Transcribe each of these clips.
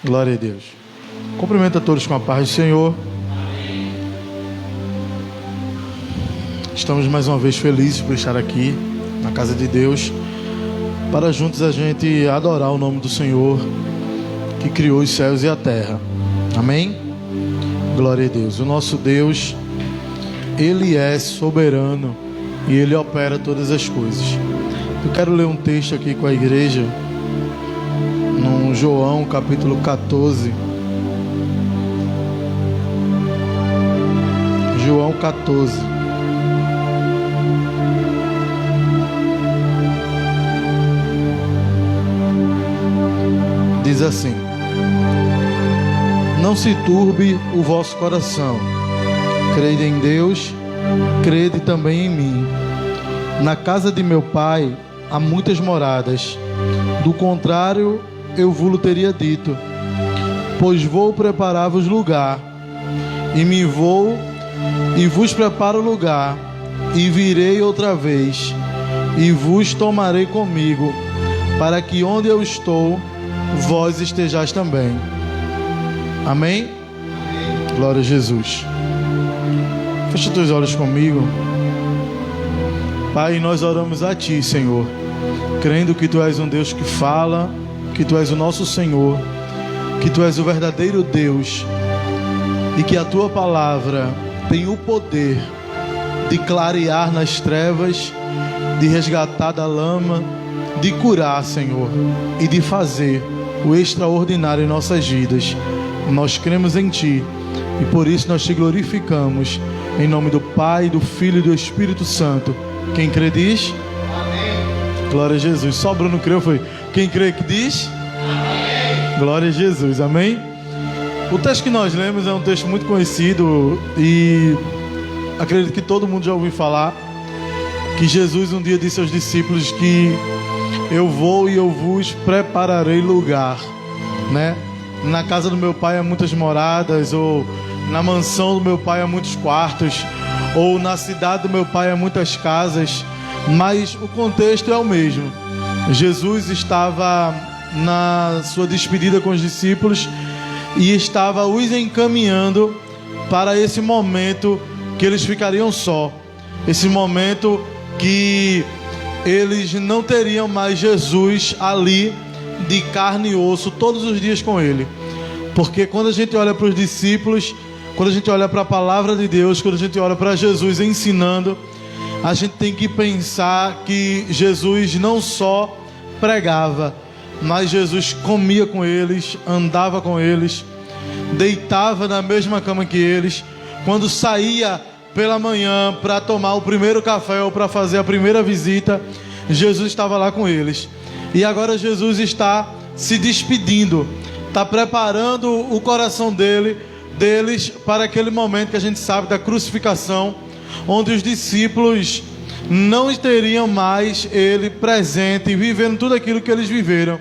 Glória a Deus. Cumprimento a todos com a paz do Senhor. Estamos mais uma vez felizes por estar aqui na casa de Deus, para juntos a gente adorar o nome do Senhor que criou os céus e a terra. Amém? Glória a Deus. O nosso Deus, Ele é soberano e Ele opera todas as coisas. Eu quero ler um texto aqui com a igreja, no João capítulo 14. João 14. Diz assim: não se turbe o vosso coração, crede em Deus, crede também em mim. Na casa de meu pai há muitas moradas, do contrário eu vos teria dito, pois vou preparar-vos lugar, e me vou e vos preparo lugar, e virei outra vez, e vos tomarei comigo, para que onde eu estou, vós estejais também. Amém? Glória a Jesus. Feche os teus olhos comigo. Pai, nós oramos a Ti, Senhor, crendo que Tu és um Deus que fala, que Tu és o nosso Senhor, que Tu és o verdadeiro Deus, e que a Tua palavra tem o poder de clarear nas trevas, de resgatar da lama, de curar, Senhor, e de fazer o extraordinário em nossas vidas. Nós cremos em Ti e por isso nós Te glorificamos, em nome do Pai, do Filho e do Espírito Santo. Quem crê diz? Amém. Glória a Jesus. Só Bruno creu, foi? Quem crê que diz? Amém. Glória a Jesus. Amém. O texto que nós lemos é um texto muito conhecido e acredito que todo mundo já ouviu falar, que Jesus um dia disse aos discípulos que eu vou e eu vos prepararei lugar, né? Na casa do meu pai há muitas moradas, ou na mansão do meu pai há muitos quartos, ou na cidade do meu pai há muitas casas, mas o contexto é o mesmo. Jesus estava na sua despedida com os discípulos e estava os encaminhando para esse momento que eles ficariam só, esse momento que eles não teriam mais Jesus ali de carne e osso todos os dias com ele. Porque quando a gente olha para os discípulos, quando a gente olha para a palavra de Deus, quando a gente olha para Jesus ensinando, a gente tem que pensar que Jesus não só pregava, mas Jesus comia com eles, andava com eles, deitava na mesma cama que eles. Quando saía pela manhã para tomar o primeiro café ou para fazer a primeira visita, Jesus estava lá com eles. E agora Jesus está se despedindo, está preparando o coração deles para aquele momento que a gente sabe da crucificação, onde os discípulos não teriam mais ele presente, vivendo tudo aquilo que eles viveram,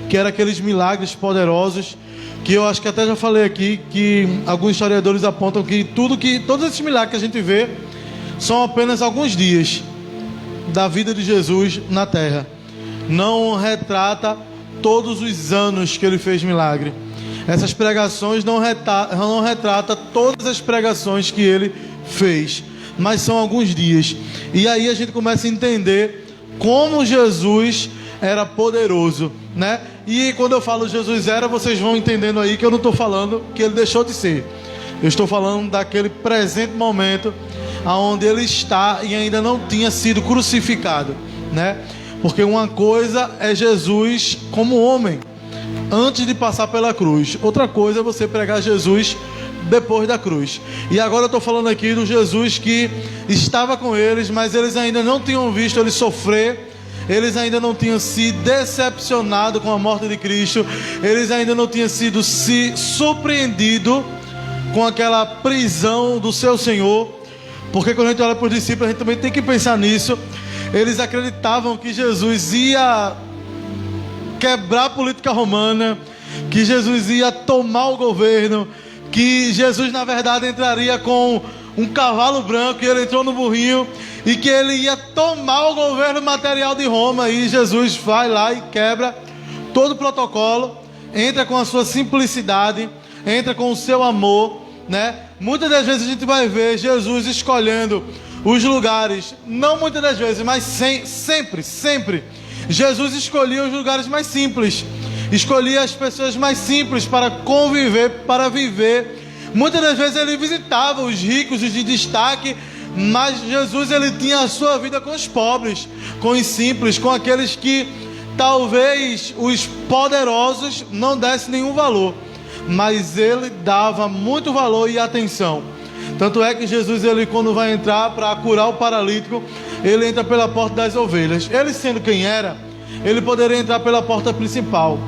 que eram aqueles milagres poderosos, que eu acho que até já falei aqui, que alguns historiadores apontam que todos esses milagres que a gente vê são apenas alguns dias da vida de Jesus na terra. Não retrata todos os anos que ele fez milagre. Essas pregações não retrata todas as pregações que ele fez, mas são alguns dias. E aí a gente começa a entender como Jesus era poderoso, né? E quando eu falo Jesus era, vocês vão entendendo aí que eu não estou falando que ele deixou de ser. Eu estou falando daquele presente momento onde ele está e ainda não tinha sido crucificado, né? Porque uma coisa é Jesus como homem, antes de passar pela cruz. Outra coisa é você pregar Jesus depois da cruz. E agora eu estou falando aqui do Jesus que estava com eles, mas eles ainda não tinham visto ele sofrer. Eles ainda não tinham se decepcionado com a morte de Cristo. Eles ainda não tinham sido se surpreendido com aquela prisão do seu Senhor. Porque quando a gente olha para os discípulos, a gente também tem que pensar nisso. Eles acreditavam que Jesus ia quebrar a política romana, que Jesus ia tomar o governo, que Jesus na verdade entraria com um cavalo branco e ele entrou no burrinho, e que ele ia tomar o governo material de Roma. E Jesus vai lá e quebra todo o protocolo, entra com a sua simplicidade, entra com o seu amor, né? Muitas das vezes a gente vai ver Jesus escolhendo os lugares, não muitas das vezes, mas sempre, Jesus escolhia os lugares mais simples, escolhia as pessoas mais simples para conviver, para viver. Muitas das vezes ele visitava os ricos, os de destaque, mas Jesus ele tinha a sua vida com os pobres, com os simples, com aqueles que talvez os poderosos não dessem nenhum valor, mas ele dava muito valor e atenção. Tanto é que Jesus, ele quando vai entrar para curar o paralítico, ele entra pela porta das ovelhas. Ele sendo quem era, ele poderia entrar pela porta principal.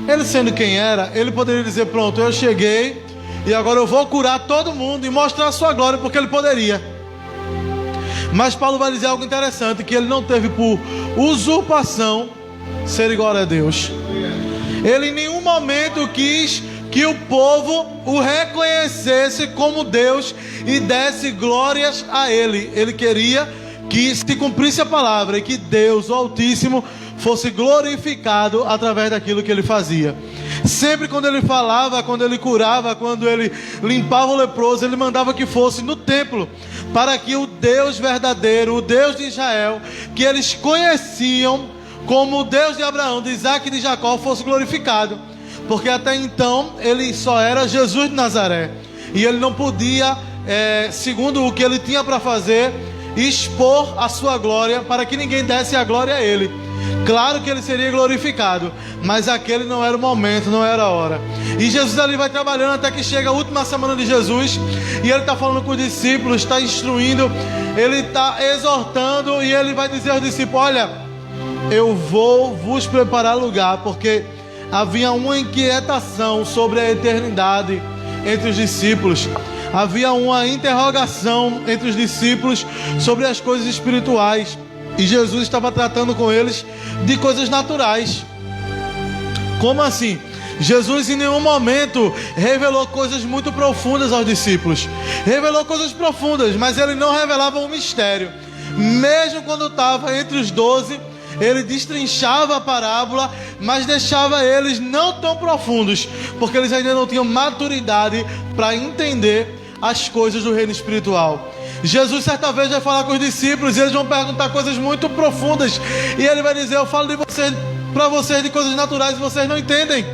Ele sendo quem era, ele poderia dizer, pronto, eu cheguei e agora eu vou curar todo mundo e mostrar a sua glória, porque ele poderia. Mas Paulo vai dizer algo interessante, que ele não teve por usurpação ser igual a Deus. Ele em nenhum momento quis que o povo o reconhecesse como Deus e desse glórias a Ele. Ele queria que se cumprisse a palavra e que Deus, o Altíssimo, fosse glorificado através daquilo que Ele fazia. Sempre quando Ele falava, quando Ele curava, quando Ele limpava o leproso, Ele mandava que fosse no templo, para que o Deus verdadeiro, o Deus de Israel, que eles conheciam como o Deus de Abraão, de Isaac e de Jacó, fosse glorificado. Porque até então ele só era Jesus de Nazaré, e ele não podia, segundo o que ele tinha para fazer, expor a sua glória, para que ninguém desse a glória a ele. Claro que ele seria glorificado, mas aquele não era o momento, não era a hora. E Jesus ali vai trabalhando até que chega a última semana de Jesus, e ele está falando com os discípulos, está instruindo, ele está exortando, e ele vai dizer aos discípulos, olha, eu vou vos preparar lugar, porque havia uma inquietação sobre a eternidade entre os discípulos. Havia uma interrogação entre os discípulos sobre as coisas espirituais. E Jesus estava tratando com eles de coisas naturais. Como assim? Jesus em nenhum momento revelou coisas muito profundas aos discípulos. Revelou coisas profundas, mas ele não revelava um mistério. Mesmo quando estava entre os 12, ele destrinchava a parábola, mas deixava eles não tão profundos, porque eles ainda não tinham maturidade para entender as coisas do reino espiritual. Jesus certa vez vai falar com os discípulos, e eles vão perguntar coisas muito profundas, e ele vai dizer, eu falo para vocês de coisas naturais e vocês não entendem.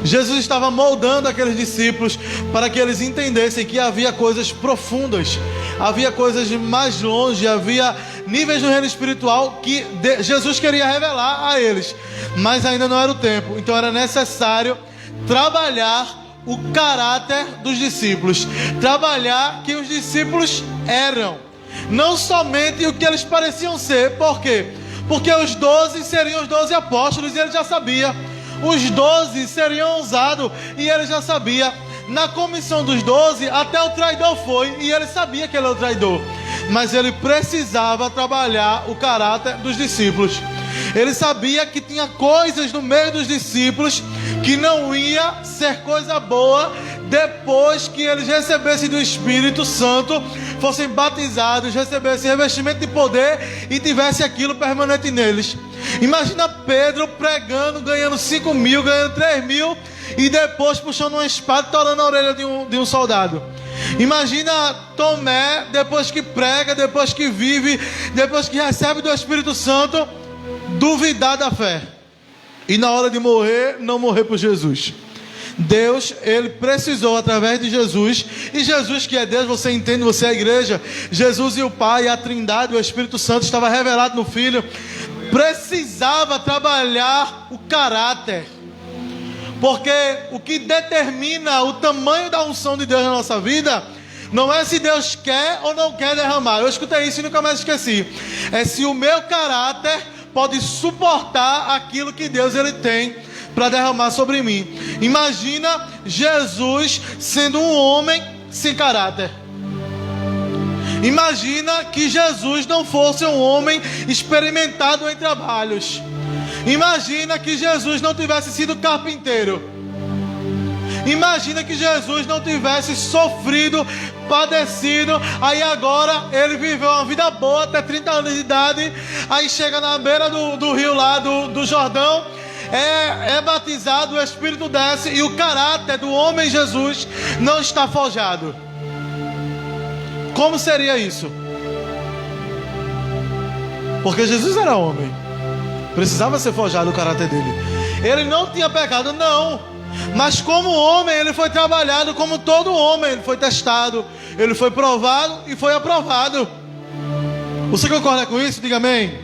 Jesus estava moldando aqueles discípulos para que eles entendessem que havia coisas profundas, havia coisas mais longe, havia níveis no reino espiritual que Jesus queria revelar a eles, mas ainda não era o tempo. Então era necessário trabalhar o caráter dos discípulos, trabalhar quem os discípulos eram, não somente o que eles pareciam ser. Por quê? Porque os 12 seriam os 12 apóstolos, e ele já sabia. Os 12 seriam ousados, e ele já sabia. Na comissão dos 12, até o traidor foi, e ele sabia que ele era o traidor, mas ele precisava trabalhar o caráter dos discípulos. Ele sabia que tinha coisas no meio dos discípulos que não ia ser coisa boa depois que eles recebessem do Espírito Santo, fossem batizados, recebessem revestimento de poder e tivesse aquilo permanente neles. Imagina Pedro pregando, ganhando 5.000, ganhando 3.000, e depois puxando uma espada e torando a orelha de um soldado. Imagina Tomé, depois que prega, depois que vive, depois que recebe do Espírito Santo, duvidar da fé, e na hora de morrer, não morrer por Jesus. Deus, ele precisou através de Jesus, e Jesus que é Deus, você entende, você é a igreja, Jesus e o Pai, a Trindade, o Espírito Santo estava revelado no Filho, precisava trabalhar o caráter, porque o que determina o tamanho da unção de Deus na nossa vida não é se Deus quer ou não quer derramar. Eu escutei isso e nunca mais esqueci. É se o meu caráter pode suportar aquilo que Deus ele tem para derramar sobre mim. Imagina Jesus sendo um homem sem caráter. Imagina que Jesus não fosse um homem experimentado em trabalhos. Imagina que Jesus não tivesse sido carpinteiro. Imagina que Jesus não tivesse sofrido, padecido, aí agora ele viveu uma vida boa até 30 anos de idade, aí chega na beira do rio lá do Jordão, é batizado, o Espírito desce e o caráter do homem Jesus não está forjado. Como seria isso? Porque Jesus era homem, precisava ser forjado o caráter dele. Ele não tinha pecado, não. Mas como homem, ele foi trabalhado como todo homem. Ele foi testado, ele foi provado e foi aprovado. Você concorda com isso? Diga amém.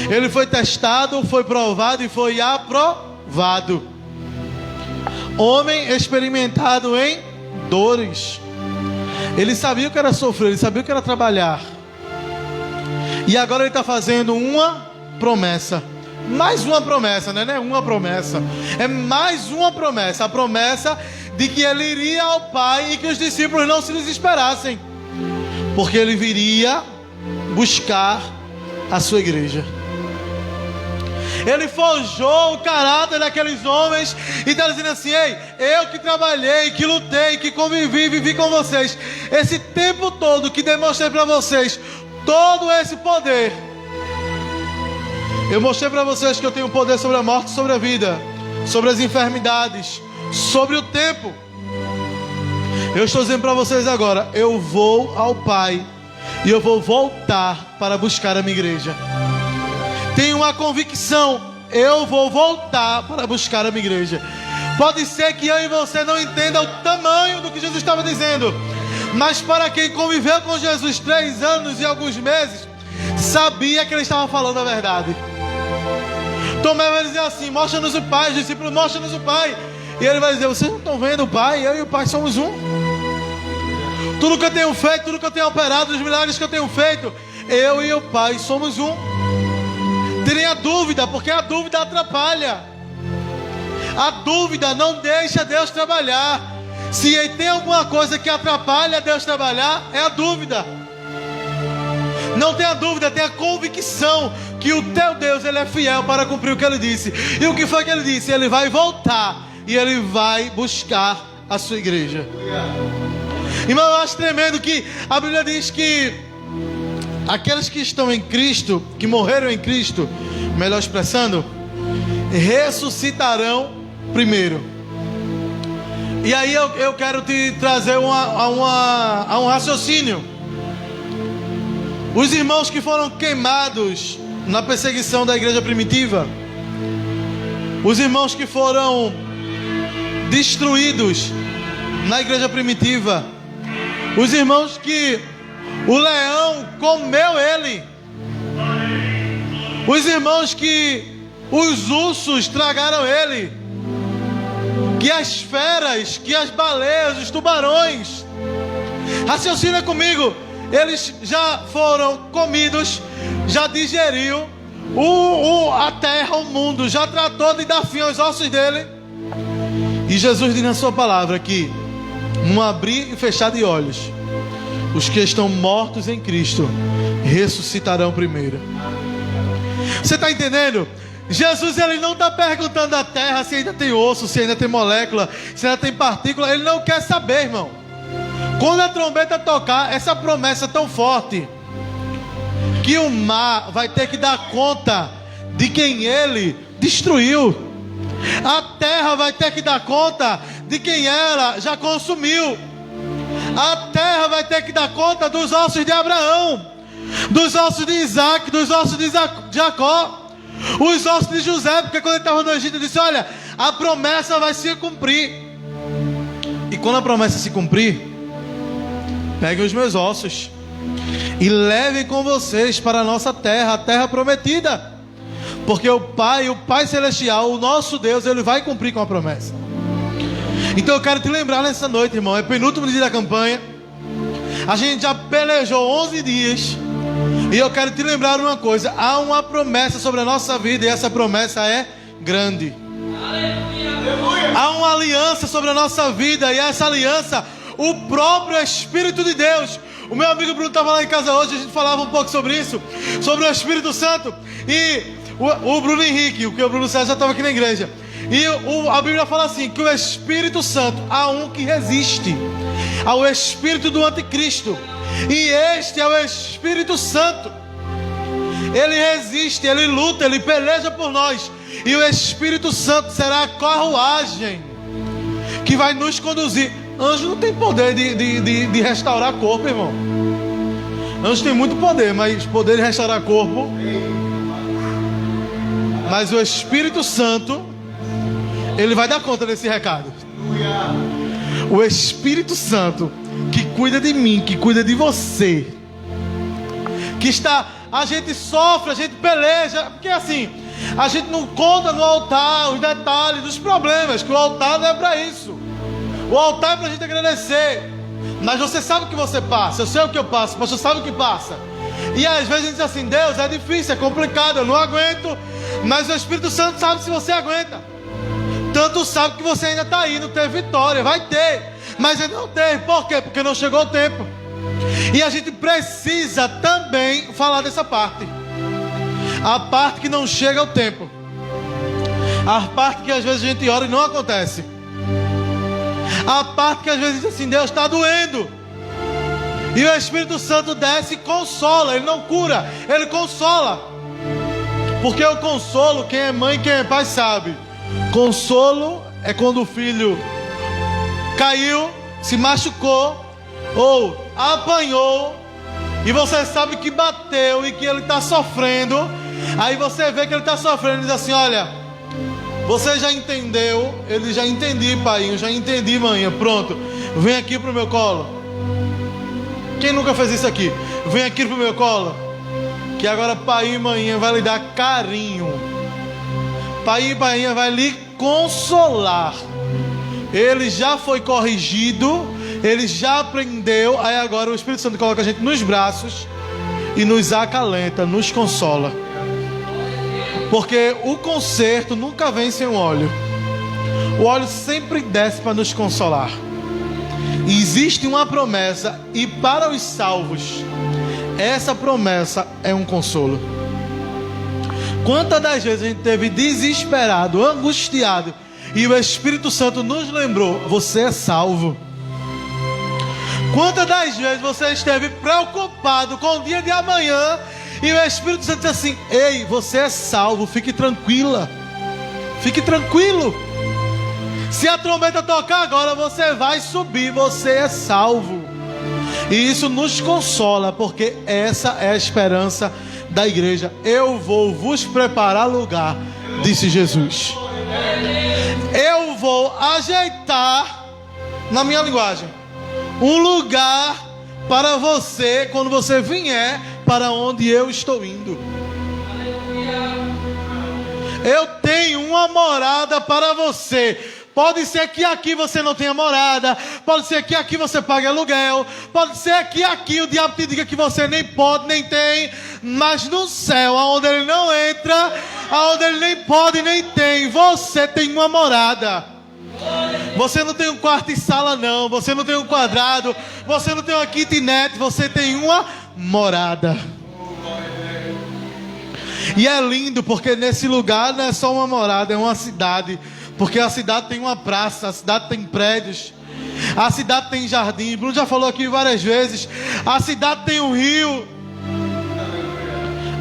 Ele foi testado, foi provado e foi aprovado. Homem experimentado em dores. Ele sabia o que era sofrer, ele sabia o que era trabalhar. E agora ele está fazendo uma promessa. Mais uma promessa, não é uma promessa. É mais uma promessa. A promessa de que ele iria ao Pai e que os discípulos não se desesperassem. Porque ele viria buscar a sua igreja. Ele forjou o caráter daqueles homens e está dizendo assim: ei, eu que trabalhei, que lutei, que convivi, vivi com vocês esse tempo todo, que demonstrei para vocês todo esse poder. Eu mostrei para vocês que eu tenho poder sobre a morte, sobre a vida, sobre as enfermidades, sobre o tempo. Eu estou dizendo para vocês agora: eu vou ao Pai e eu vou voltar para buscar a minha igreja. Tenho uma convicção: eu vou voltar para buscar a minha igreja. Pode ser que eu e você não entenda o tamanho do que Jesus estava dizendo, mas para quem conviveu com Jesus 3 anos e alguns meses, sabia que ele estava falando a verdade. Tomé vai dizer assim: mostra-nos o Pai. Os discípulos: mostra-nos o Pai. E ele vai dizer: vocês não estão vendo o Pai? Eu e o Pai somos um. Tudo que eu tenho feito, tudo que eu tenho operado, os milagres que eu tenho feito, eu e o Pai somos um. Tirem a dúvida, porque a dúvida atrapalha. A dúvida não deixa Deus trabalhar. Se tem alguma coisa que atrapalha Deus trabalhar, é a dúvida. Não tenha dúvida, tenha convicção que o teu Deus, ele é fiel para cumprir o que ele disse. E o que foi que ele disse? Ele vai voltar e ele vai buscar a sua igreja. Irmão, eu acho tremendo que a Bíblia diz que aqueles que estão em Cristo, que morreram em Cristo, melhor expressando, ressuscitarão primeiro. E aí eu quero te trazer a um raciocínio. Os irmãos que foram queimados na perseguição da igreja primitiva, os irmãos que foram destruídos na igreja primitiva, os irmãos que o leão comeu ele, os irmãos que os ursos tragaram ele, que as feras, que as baleias, os tubarões, raciocina comigo, eles já foram comidos, já digeriu a terra, o mundo, já tratou de dar fim aos ossos dele. E Jesus diz na sua palavra que num abrir e fechar de olhos, os que estão mortos em Cristo ressuscitarão primeiro. Você está entendendo? Jesus, ele não está perguntando à terra se ainda tem osso, se ainda tem molécula, se ainda tem partícula. Ele não quer saber, irmão. Quando a trombeta tocar, essa promessa tão forte, que o mar vai ter que dar conta de quem ele destruiu. A terra vai ter que dar conta de quem ela já consumiu. A terra vai ter que dar conta dos ossos de Abraão, dos ossos de Isaac, dos ossos de Jacó, os ossos de José, porque quando ele estava no Egito, ele disse: olha, a promessa vai se cumprir. E quando a promessa se cumprir, peguem os meus ossos e levem com vocês para a nossa terra, a terra prometida, porque o Pai Celestial, o nosso Deus, ele vai cumprir com a promessa. Então eu quero te lembrar nessa noite, irmão, é o penúltimo dia da campanha, a gente já pelejou 11 dias, e eu quero te lembrar uma coisa: há uma promessa sobre a nossa vida, e essa promessa é grande. Há uma aliança sobre a nossa vida, e essa aliança, o próprio Espírito de Deus. O meu amigo Bruno estava lá em casa hoje, a gente falava um pouco sobre isso, sobre o Espírito Santo. E o Bruno Henrique, o Bruno César já estava aqui na igreja. E a Bíblia fala assim, que o Espírito Santo, há um que resiste ao Espírito do Anticristo, e este é o Espírito Santo. Ele resiste, Ele luta, Ele peleja por nós. E o Espírito Santo será a carruagem que vai nos conduzir. Anjo não tem poder de restaurar corpo, irmão. Anjo tem muito poder, mas poder de restaurar corpo. Mas o Espírito Santo, Ele vai dar conta desse recado. O Espírito Santo que cuida de mim, que cuida de você, que está, a gente sofre, a gente peleja, porque assim, a gente não conta no altar os detalhes dos problemas, que o altar não é para isso. O altar é para a gente agradecer. Mas você sabe o que você passa, eu sei o que eu passo, o pastor sabe o que passa. E às vezes a gente diz assim: Deus, é difícil, é complicado, eu não aguento. Mas o Espírito Santo sabe se você aguenta. Tanto sabe que você ainda está aí, não teve vitória, vai ter, mas ainda não teve. Por quê? Porque não chegou o tempo. E a gente precisa também falar dessa parte. A parte que não chega ao tempo. A parte que às vezes a gente ora e não acontece. A parte que às vezes diz assim: Deus, está doendo. E o Espírito Santo desce e consola. Ele não cura, Ele consola. Porque o consolo, quem é mãe, quem é pai sabe. Consolo é quando o filho caiu, se machucou ou apanhou, e você sabe que bateu e que ele está sofrendo. Aí você vê que ele está sofrendo e diz assim: olha, você já entendeu? Ele já entendi, pai, eu já entendi, mãe. Pronto, vem aqui pro meu colo. Quem nunca fez isso aqui? Vem aqui pro meu colo, que agora pai e mãe vai lhe dar carinho. Pai e mãe vai lhe consolar. Ele já foi corrigido, ele já aprendeu. Aí agora o Espírito Santo coloca a gente nos braços e nos acalenta, nos consola. Porque o conserto nunca vem sem o óleo. O óleo sempre desce para nos consolar. E existe uma promessa, e para os salvos essa promessa é um consolo. Quantas das vezes a gente esteve desesperado, angustiado, e o Espírito Santo nos lembrou: você é salvo. Quantas das vezes você esteve preocupado com o dia de amanhã, e o Espírito Santo disse assim: ei, você é salvo, fique tranquila, fique tranquilo. Se a trombeta tocar agora, você vai subir, você é salvo. E isso nos consola, porque essa é a esperança da igreja. Eu vou vos preparar lugar, disse Jesus. Eu vou ajeitar, na minha linguagem, um lugar para você quando você vier para onde eu estou indo. Eu tenho uma morada para você. Pode ser que aqui você não tenha morada, pode ser que aqui você pague aluguel, pode ser que aqui o diabo te diga que você nem pode, nem tem, mas no céu, aonde ele não entra, aonde ele nem pode, nem tem, você tem uma morada. Você não tem um quarto e sala não, você não tem um quadrado, você não tem uma kitnet, você tem uma morada. E é lindo, porque nesse lugar não é só uma morada, é uma cidade. Porque a cidade tem uma praça, a cidade tem prédios, a cidade tem jardim. Bruno já falou aqui várias vezes. A cidade tem um rio.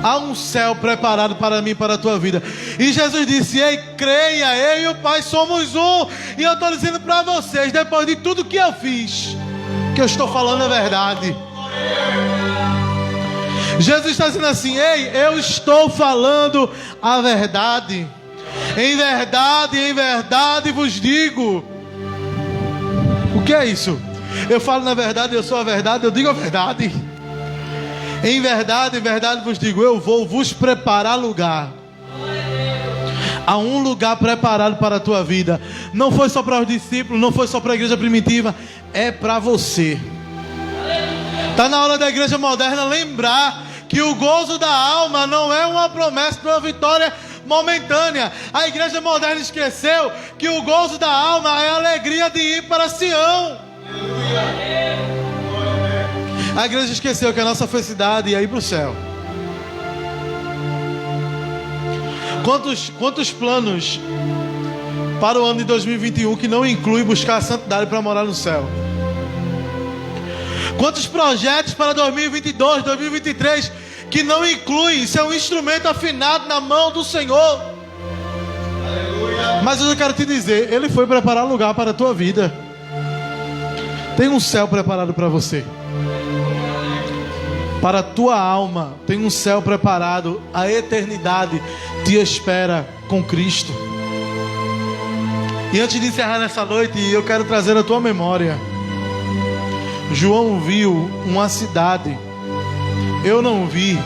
Há um céu preparado para mim e para a tua vida. E Jesus disse: ei, creia, eu e o Pai somos um. E eu estou dizendo para vocês, depois de tudo que eu fiz, que eu estou falando a verdade. Jesus está dizendo assim: ei, eu estou falando a verdade. Em verdade vos digo. O que é isso? Eu falo na verdade, eu sou a verdade, eu digo a verdade. Em verdade vos digo, eu vou vos preparar lugar. Há um lugar preparado para a tua vida. Não foi só para os discípulos, não foi só para a igreja primitiva, é para você. Está na hora da igreja moderna lembrar que o gozo da alma não é uma promessa de uma vitória momentânea. A igreja moderna esqueceu que o gozo da alma é a alegria de ir para Sião. A igreja esqueceu que a nossa felicidade é ir para o céu. Quantos planos para o ano de 2021 que não inclui buscar a santidade para morar no céu? Quantos projetos para 2022, 2023 que não inclui ser um instrumento afinado na mão do Senhor. Mas eu quero te dizer, Ele foi preparar lugar para a tua vida. Tem um céu preparado para você. Para a tua alma tem um céu preparado. A eternidade te espera com Cristo. E antes de encerrar nessa noite, eu quero trazer à tua memória. João viu uma cidade. Eu não vi,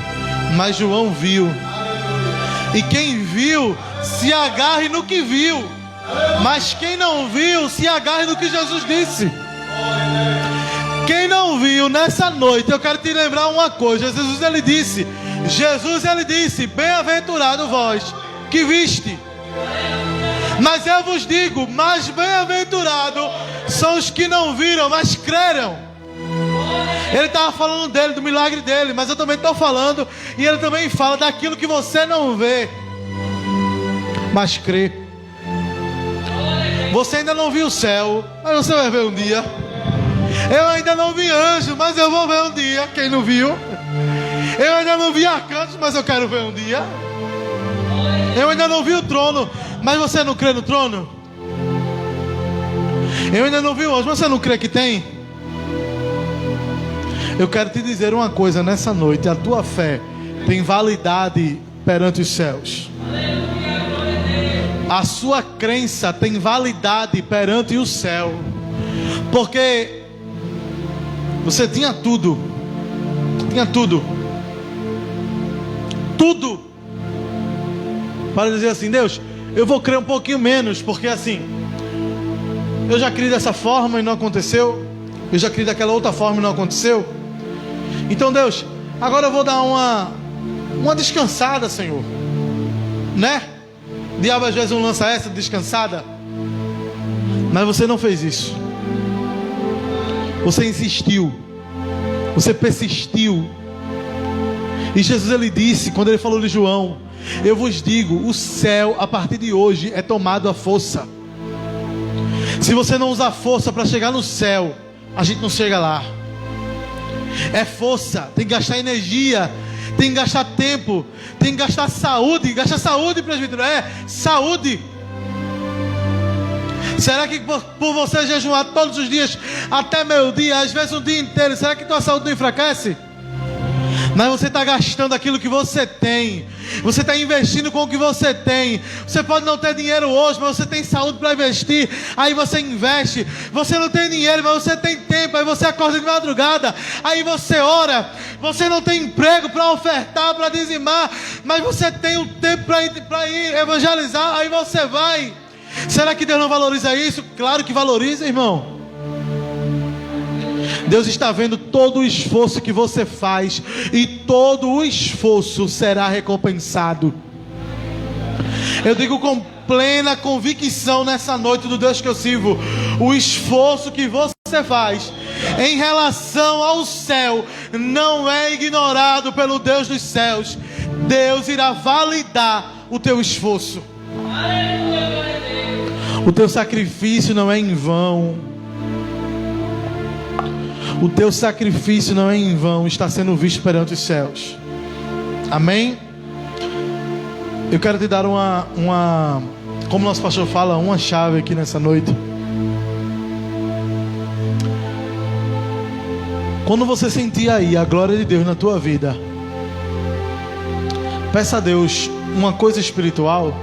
mas João viu. E quem viu, se agarre no que viu. Mas quem não viu, se agarre no que Jesus disse. Quem não viu nessa noite, eu quero te lembrar uma coisa. Jesus ele disse, bem-aventurado vós que viste. Mas eu vos digo, mais bem-aventurado são os que não viram, mas creram. Ele estava falando dele, do milagre dele, mas eu também estou falando, e ele também fala daquilo que você não vê, mas crê. Você ainda não viu o céu, mas você vai ver um dia. Eu ainda não vi anjo, mas eu vou ver um dia. Quem não viu? Eu ainda não vi arcanjos, mas eu quero ver um dia. Eu ainda não vi o trono, mas você não crê no trono? Eu ainda não vi o anjo, mas você não crê que tem? Eu quero te dizer uma coisa nessa noite. A tua fé tem validade perante os céus. A sua crença tem validade perante o céu. Porque você tinha tudo. Tinha tudo. Tudo. Para dizer assim, Deus, eu vou crer um pouquinho menos. Porque assim, eu já criei dessa forma e não aconteceu. Eu já criei daquela outra forma e não aconteceu. Então Deus, agora eu vou dar uma descansada, Senhor. Né? Diabo às vezes não lança essa descansada. Mas você não fez isso. Você insistiu. Você persistiu. E Jesus ele disse, quando ele falou de João, eu vos digo, o céu a partir de hoje é tomado à força. Se você não usar força para chegar no céu, a gente não chega lá. É força, tem que gastar energia, tem que gastar tempo, tem que gastar saúde. Gasta saúde, presbítero, saúde. Será que por você jejuar todos os dias até meio-dia, às vezes um dia inteiro, será que tua saúde não enfraquece? Mas você está gastando aquilo que você tem. Você está investindo com o que você tem. Você pode não ter dinheiro hoje, mas você tem saúde para investir. Aí você investe. Você não tem dinheiro, mas você tem tempo. Aí você acorda de madrugada. Aí você ora. Você não tem emprego para ofertar, para dizimar, mas você tem o tempo para ir evangelizar. Aí você vai. Será que Deus não valoriza isso? Claro que valoriza, irmão. Deus está vendo todo o esforço que você faz, e todo o esforço será recompensado. Eu digo com plena convicção nessa noite do Deus que eu sirvo, o esforço que você faz em relação ao céu não é ignorado pelo Deus dos céus. Deus irá validar o teu esforço. O teu sacrifício não é em vão. O teu sacrifício não é em vão, está sendo visto perante os céus. Amém? Eu quero te dar como nosso pastor fala, uma chave aqui nessa noite. Quando você sentir aí a glória de Deus na tua vida, peça a Deus uma coisa espiritual.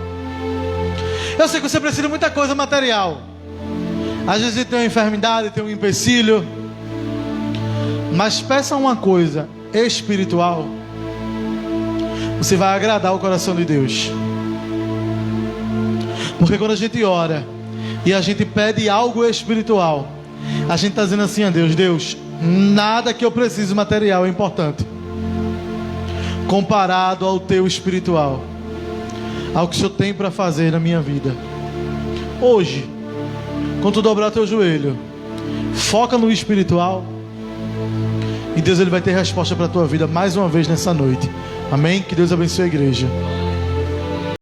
Eu sei que você precisa de muita coisa material. Às vezes você tem uma enfermidade, tem um empecilho. Mas peça uma coisa espiritual. Você vai agradar o coração de Deus. Porque quando a gente ora e a gente pede algo espiritual, a gente está dizendo assim a Deus: Deus, nada que eu preciso material é importante comparado ao teu espiritual, ao que o Senhor tem para fazer na minha vida. Hoje, quando tu dobrar teu joelho, foca no espiritual. E Deus ele vai ter resposta para a tua vida mais uma vez nessa noite. Amém? Que Deus abençoe a igreja.